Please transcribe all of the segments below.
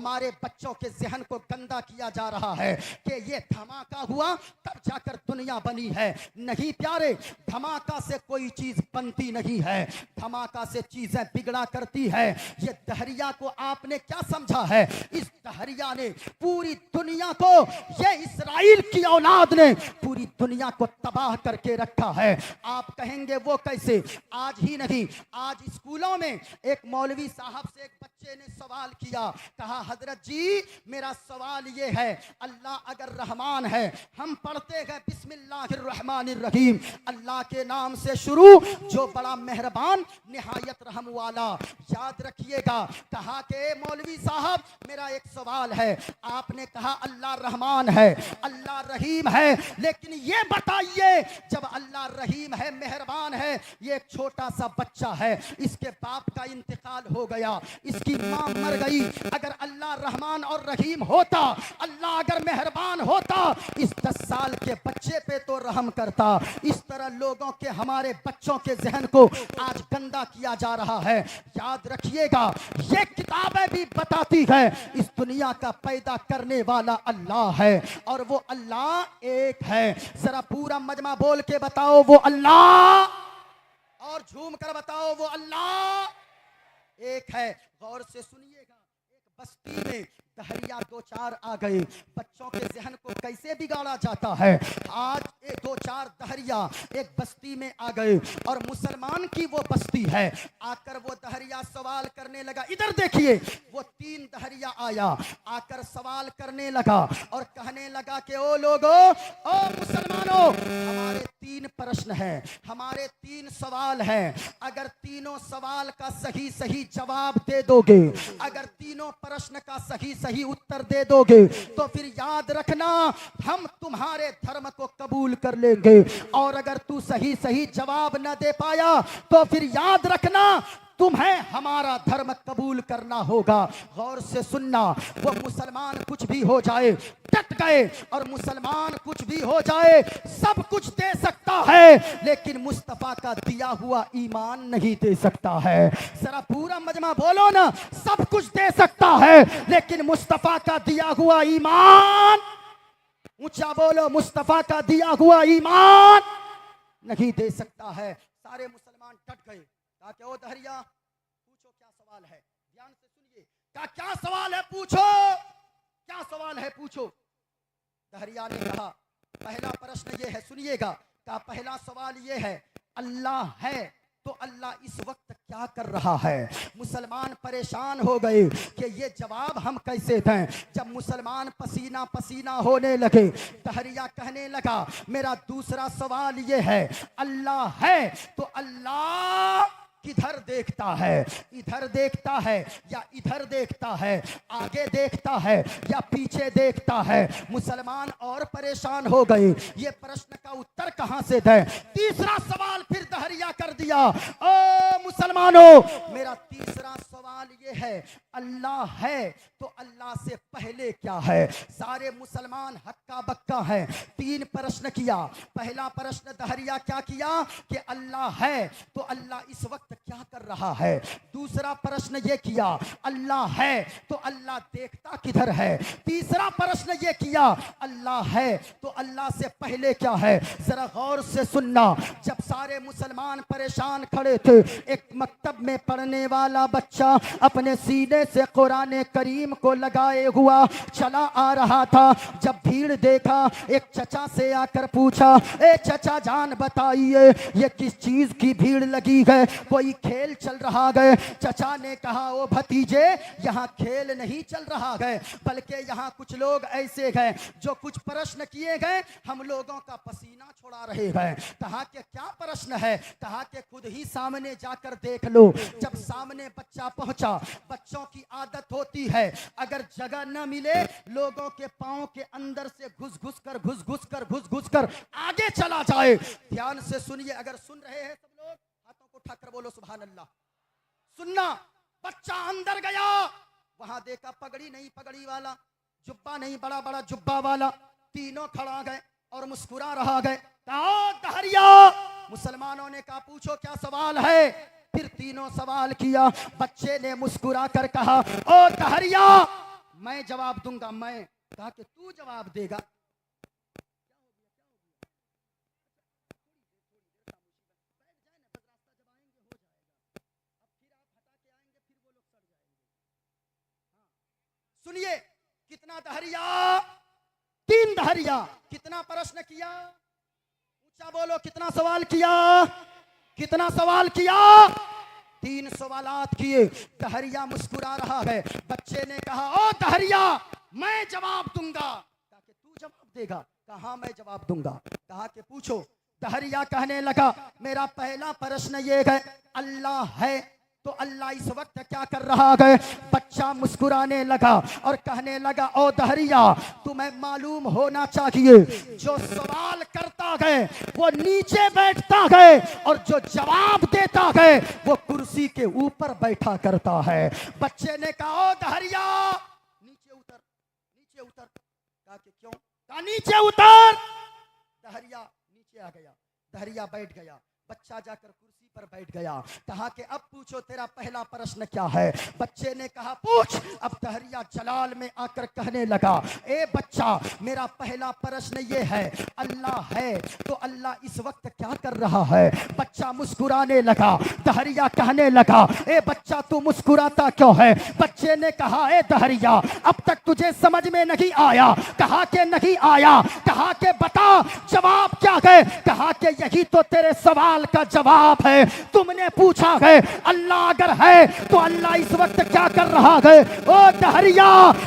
हमारे बच्चों के जहन को गंदा किया जा रहा है कि ये धमाका हुआ तब जाकर दुनिया बनी है। नहीं प्यारे, धमाका से कोई चीज बनती नहीं है, धमाका से चीजें बिगड़ा करती है। ये दहरिया को आपने क्या समझा है? इस दहरिया ने पूरी दुनिया को, ये इस्राइल की औलाद ने पूरी दुनिया को तबाह करके रखा है। आप कहेंगे वो कैसे? आज ही नहीं, आज स्कूलों में एक मौलवी साहब से एक बच्चे ने सवाल किया, कहा हजरत जी मेरा सवाल ये है, अल्लाह अगर रहमान है, हम पढ़ते गए बिस्मिल्लाहिर्रहमानिर्रहीम, अल्लाह के नाम से शुरू जो बड़ा मेहरबान निहायत रहम वाला। याद रखिएगा, कहा कि मौलवी साहब मेरा एक सवाल है, आपने कहा अल्लाह रहमान है, अल्लाह रहीम है, लेकिन ये बताइए जब अल्लाह रहीम है, मेहरबान है, ये एक छोटा सा बच्चा है, इसके बाप का इंतकाल हो गया, इसकी मां मर गई, अगर अल्लाह रहमान और रहीम होता, अल्लाह अगर मेहरबान होता, इस 10 साल के बच्चे पे तो रहम करता। इस तरह लोगों के, हमारे बच्चों के जहन को आज गंदा किया जा रहा है। याद रखिएगा, ये किताबें भी बताती है इस दुनिया का पैदा करने वाला अल्लाह है, और वो अल्लाह एक है। जरा पूरा मजमा बोल के बताओ वो अल्लाह, और झूम कर बताओ वो अल्लाह एक है। गौर से सुनिएगा, एक बस्ती में दहरिया 2-4 आ गए, बच्चों के जहन को कैसे बिगाड़ा जाता है। आज 2-4 दहरिया एक बस्ती में आ गए, और मुसलमान की वो बस्ती है, आकर वो दहरिया सवाल करने लगा। इधर देखिए, वो 3 दहरिया आया, आकर सवाल करने लगा और कहने लगा कि ओ लोगो, ओ मुसलमानों, हमारे 3 प्रश्न हैं, हमारे 3 सवाल हैं, अगर तीनों सवाल का सही सही जवाब दे दोगे, अगर तीनों प्रश्न का सही सही उत्तर दे दोगे, तो फिर याद रखना हम तुम्हारे धर्म को कबूल कर लेंगे, और अगर तू सही सही जवाब न दे पाया तो फिर याद रखना तुम्हें हमारा धर्म कबूल करना होगा। गौर से सुनना, वो मुसलमान कुछ भी हो जाए डट गए, और मुसलमान कुछ भी हो जाए सब कुछ दे सकता है, लेकिन मुस्तफा का दिया हुआ ईमान नहीं दे सकता है। जरा पूरा मजमा बोलो ना, सब कुछ दे सकता है लेकिन मुस्तफा का दिया हुआ ईमान, ऊंचा बोलो, मुस्तफा का दिया हुआ ईमान नहीं दे सकता है। सारे मुसलमान डट गए, कहा क्या ओ दहरिया, पूछो क्या सवाल है, ध्यान से सुनिए, कहा क्या सवाल है पूछो, क्या सवाल है पूछो। दहरिया ने कहा पहला प्रश्न ये है, सुनिएगा, कहा पहला सवाल ये है, अल्लाह है तो अल्लाह इस वक्त क्या कर रहा है। मुसलमान परेशान हो गए कि ये जवाब हम कैसे दें। जब मुसलमान पसीना पसीना होने लगे, दहरिया कहने लगा मेरा दूसरा सवाल ये है, अल्लाह है तो अल्लाह किधर देखता है, इधर देखता है या इधर देखता है, आगे देखता है या पीछे देखता है। मुसलमान और परेशान हो गए, ये प्रश्न का उत्तर कहां से दें। तीसरा सवाल फिर दहरिया कर दिया, ओ मुसलमानों, मेरा तीसरा सवाल ये है, अल्लाह है तो अल्लाह से पहले क्या है। सारे मुसलमान हक्का बक्का हैं, 3 प्रश्न किया। पहला प्रश्न दहरिया क्या किया कि अल्लाह है तो अल्लाह इस वक्त क्या कर रहा है। दूसरा प्रश्न ये किया, अल्लाह है तो अल्लाह देखता किधर है। तीसरा प्रश्न ये किया, अल्लाह है तो अल्लाह से पहले क्या है। जरा गौर से सुनना, जब सारे मुसलमान परेशान खड़े थे, एक मकतब में पढ़ने वाला बच्चा अपने सीने से कुरान करीम को लगाए हुआ चला आ रहा था। जब भीड़ देखा, एक चचा से आकर पूछा, ए चचा जान बताइए ये किस चीज की भीड़ लगी है, कोई खेल चल रहा है। चचा ने कहा, ओ भतीजे, यहाँ खेल नहीं चल रहा है, बल्कि यहाँ कुछ लोग ऐसे हैं जो कुछ प्रश्न किए गए, हम लोगों का पसीना छुड़ा रहे हैं। कहा कि क्या प्रश्न है। कहा कि खुद ही सामने जाकर देख लो। जब सामने बच्चा पहुंचा, बच्चों की आदत होती है अगर जगह न मिले, लोगों के पांव के अंदर से घुस घुस कर आगे चला जाए। ध्यान से सुनिए, अगर सुन रहे हैं सब लोग, हाथों को उठाकर बोलो सुभान अल्लाह। सुनना, बच्चा अंदर गया, वहां देखा पगड़ी नहीं पगड़ी वाला, जुब्बा नहीं बड़ा बड़ा जुब्बा वाला, तीनों खड़ा गए और मुस्कुरा रहा गए। कहा दहरिया, मुसलमानों ने कहा पूछो क्या सवाल है। फिर तीनों सवाल किया। बच्चे ने मुस्कुरा कर कहा, ओ दहरिया, मैं जवाब दूंगा। मैं कहा कि तू जवाब देगा। सुनिए कितना दहरिया, 3 दहरिया, कितना प्रश्न किया, ऊंचा बोलो, कितना सवाल किया, कितना सवाल किया, 3 सवालात किए। दहरिया मुस्कुरा रहा है। बच्चे ने कहा ओ दहरिया मैं जवाब दूंगा। कहा कि तू जवाब देगा। कहा मैं जवाब दूंगा। कहा कि पूछो। दहरिया कहने लगा मेरा पहला प्रश्न ये है, अल्लाह है तो अल्लाह इस वक्त क्या कर रहा है। बच्चा मुस्कुराने लगा और कहने लगा ओ दहरिया तुम्हें मालूम होना चाहिए जो सवाल करता है वो नीचे बैठता है और जो जवाब देता है वो कुर्सी के ऊपर बैठा करता है। बच्चे ने कहा ओ दहरिया नीचे उतर, नीचे उतर। कहा कि क्यों? कहा नीचे उतर। दहरिया नीचे आ गया। दहरिया बैठ गया। बच्चा जाकर कुर्सी पर बैठ गया। कहा कि अब पूछो तेरा पहला प्रश्न क्या है। बच्चे ने कहा पूछ। अब दहरिया जलाल में आकर कहने लगा ए बच्चा मेरा पहला प्रश्न ये है, अल्लाह है तो अल्लाह इस वक्त क्या कर रहा है। बच्चा मुस्कुराने लगा। दहरिया कहने लगा ए बच्चा तू मुस्कुराता क्यों है। बच्चे ने कहा ए दहरिया अब तक तुझे समझ में नहीं आया। कहा कि नहीं आया। कहा कि बता जवाब क्या है। कहा कि यही तो तेरे सवाल का जवाब है। तुमने पूछा है अल्लाह अगर है तो अल्लाह इस वक्त क्या कर रहा है। ओ दहरिया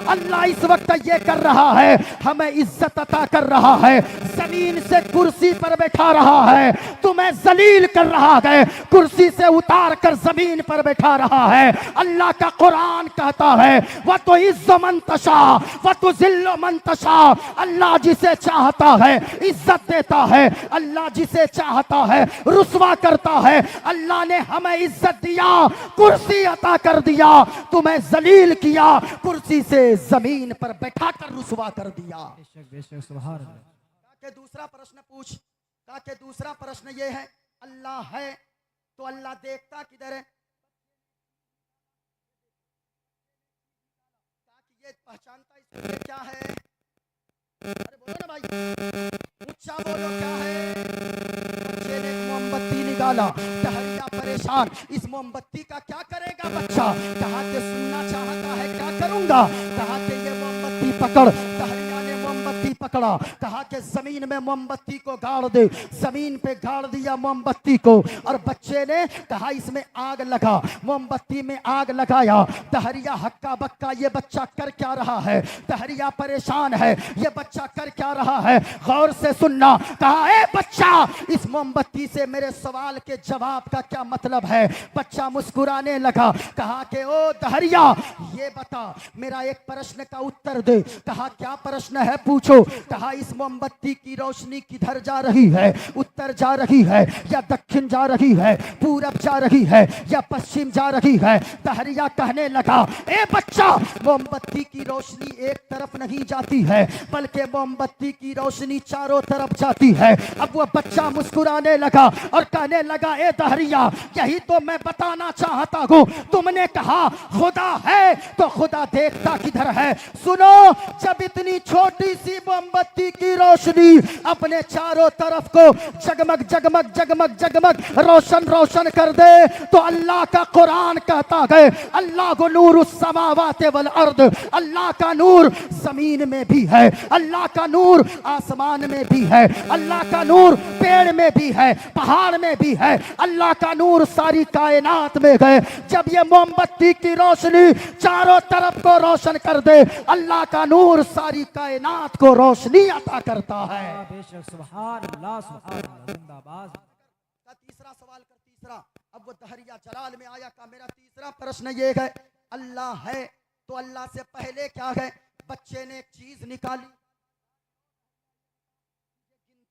अल्लाह इस वक्त ये कर रहा है, हमें इज्जत अता कर रहा है, जमीन से कुर्सी पर बैठा रहा है, तुम्हें जलील कर रहा है, कुर्सी से उतार कर जमीन पर बैठा रहा है। अल्लाह का कुरान कहता है वह तो इज्जत मंतशा वह तो जिल्लो मंतशा। अल्लाह जिसे चाहता है इज्जत देता है, अल्लाह जिसे चाहता है रुसवा करता है। अल्लाह ने हमें इज्जत दिया, कुर्सी अता कर दिया, तुम्हें जलील किया, कुर्सी से जमीन पर बैठा कर रुसवा कर दिया। के दूसरा प्रश्न पूछ। कहा कि दूसरा प्रश्न ये है अल्लाह है तो अल्लाह देखता किधर है। ये पहचानता इसमें क्या है। अरे बोलो ना भाई, ऊंचा बोलो क्या है। बच्चे ने मोमबत्ती निकाला। दहरिया परेशान इस मोमबत्ती का क्या करेगा बच्चा। कहा कि सुनना चाहता है क्या करूंगा। कहा कि ये मोमबत्ती पकड़। दहरिया ने मोमबत्ती पकड़ा। कहा कि जमीन में मोमबत्ती को गाड़ दे। जमीन पे गाड़ दिया मोमबत्ती को और बच्चे ने कहा इसमें आग लगा। मोमबत्ती में आग लगाया। दहरिया हक्का बक्का ये बच्चा कर क्या रहा है। दहरिया परेशान है ये बच्चा कर क्या रहा है, गौर से सुनना। कहा ए बच्चा इस मोमबत्ती से मेरे सवाल के जवाब का क्या मतलब है। बच्चा मुस्कुराने लगा। कहा कि ओ दहरिया ये बता मेरा एक प्रश्न का उत्तर दे। कहा क्या प्रश्न है पूछो। कहा इस मोमबत्ती की रोशनी किधर जा रही है, उत्तर जा रही है या दक्षिण जा रही है, पूरब जा रही है या पश्चिम जा रही है। दहरिया कहने लगा ए बच्चा मोमबत्ती की रोशनी एक तरफ नहीं जाती है बल्कि मोमबत्ती की रोशनी चारों तरफ जाती है। अब वो बच्चा मुस्कुराने लगा और कहने लगा ए दहरिया यही तो मैं बताना चाहता हूँ। तुमने कहा खुदा है तो खुदा देखता किधर है। सुनो जब इतनी छोटी सी मोमबत्ती की रोशनी अपने चारों तरफ को जगमग जगमग जगमग जगमग रोशन रोशन कर दे तो अल्लाह का कुरान कहता है अल्लाह को नूर समावाते वल अर्द। अल्लाह का नूर जमीन में भी है, अल्लाह का नूर आसमान में भी है, अल्लाह का नूर पेड़ में भी है, पहाड़ में भी है, अल्लाह का नूर सारी कायनात में है। जब ये मोमबत्ती की रोशनी चारों तरफ को रोशन कर दे अल्लाह का नूर सारी कायनात को रोशनी अता करता है। बेशक सुभान अल्लाह सुभान अल्लाह जिंदाबाद। का तीसरा सवाल कर तीसरा। अब वो दहरिया जलाल में आया। का मेरा तीसरा प्रश्न ये है अल्लाह है तो अल्लाह से पहले क्या है। बच्चे ने एक चीज निकाली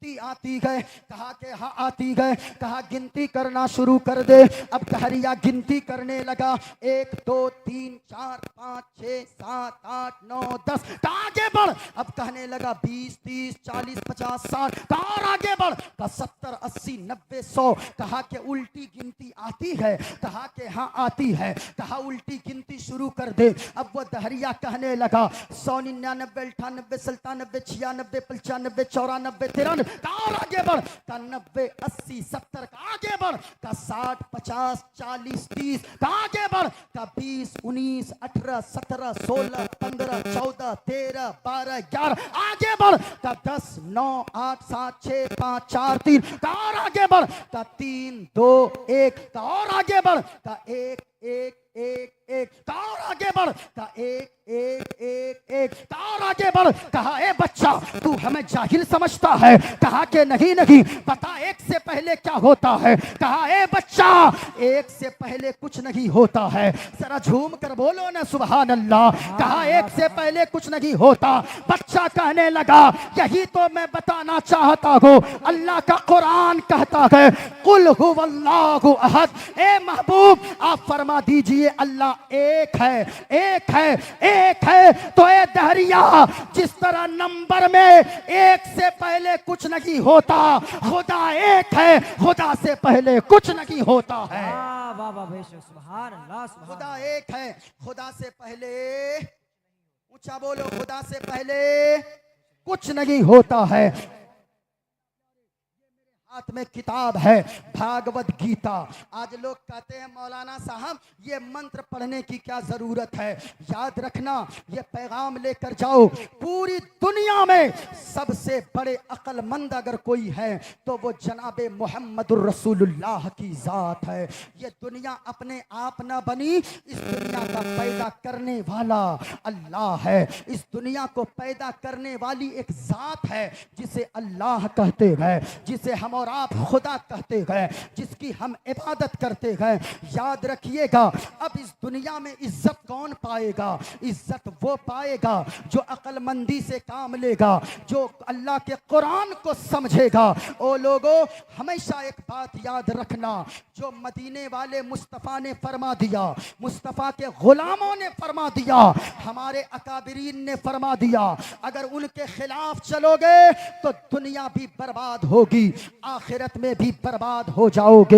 गिनती आती है, कहा कि हाँ आती है, कहा गिनती करना शुरू कर दे। अब दहरिया गिनती करने लगा, 1 2 3 4 5 6 7 8 9 10, कहा आगे बढ़। अब कहने लगा 20 30 40 50 60, कहा और आगे बढ़, कहा 70 80 90 100, कहा कि उल्टी गिनती आती है, कहा कि हाँ आती है, कहा उल्टी गिनती शुरू कर दे। अब वो दहरिया कहने लगा 100 99 98 97 96 95 95 94 93, कहा और आगे बढ़, का 90 80 70, का आगे बढ़, का 60 50 40 30, का आगे बढ़, का 20 19 18 17 16 15 14 13 12 11, आगे बढ़, का 10 9 8 7 6 5 4 3, का और आगे बढ़, का 3 2 1, का और आगे बढ़, का 1 1 1 1, का और आगे बढ़, का 1 1 1 1, का और आगे बढ़। कहा ए बच्चा तू हमें जाहिल समझता है, कहा कि नहीं नहीं, बता 1 से पहले क्या होता है। कहा ए बच्चा 1 से पहले कुछ नहीं होता है, जरा झूम कर बोलो ना सुभान अल्लाह। कहा 1 से पहले कुछ नहीं होता। बच्चा कहने लगा यही तो मैं बताना चाहता हूँ, अल्लाह का कुरान कहता है कुल हुवल्लाहु अहद। ए महबूब आप फरमा दीजिए अल्लाह एक है, एक है, एक है। तो ए दहरिया जिस तरह नंबर में 1 से पहले कुछ नहीं होता, खुदा एक है, खुदा से पहले कुछ नहीं होता है। वाह वाह वाह बेशक, सुभान अल्लाह, सुभान खुदा एक है, खुदा से पहले, ऊंचा बोलो, खुदा से पहले कुछ नहीं होता है। हाथ में किताब है भागवत गीता। आज लोग कहते हैं मौलाना साहब ये मंत्र पढ़ने की क्या जरूरत है। याद रखना ये पैगाम लेकर जाओ, पूरी दुनिया में सबसे बड़े अक्लमंद अगर कोई है तो वो जनाबे मोहम्मदुर रसूलुल्लाह की जात है। ये दुनिया अपने आप ना बनी, इस दुनिया का पैदा करने वाला अल्लाह है। इस दुनिया को पैदा करने वाली एक जात है जिसे अल्लाह कहते हैं, जिसे हम और आप खुदा कहते हैं, जिसकी हम इबादत करते हैं। याद रखिएगा अब इस दुनिया में इज्जत कौन पाएगा? इज्जत वो पाएगा जो अक्लमंदी से काम लेगा, जो अल्लाह के कुरान को समझेगा। ओ लोगों हमेशा एक बात याद रखना, जो मदीने वाले मुस्तफ़ा ने फरमा दिया, मुस्तफ़ा के गुलामों ने फरमा दिया, हमारे अकाबिरीन ने फरमा दिया, अगर उनके खिलाफ चलोगे तो दुनिया भी बर्बाद होगी, आखिरत में भी बर्बाद हो जाओगे।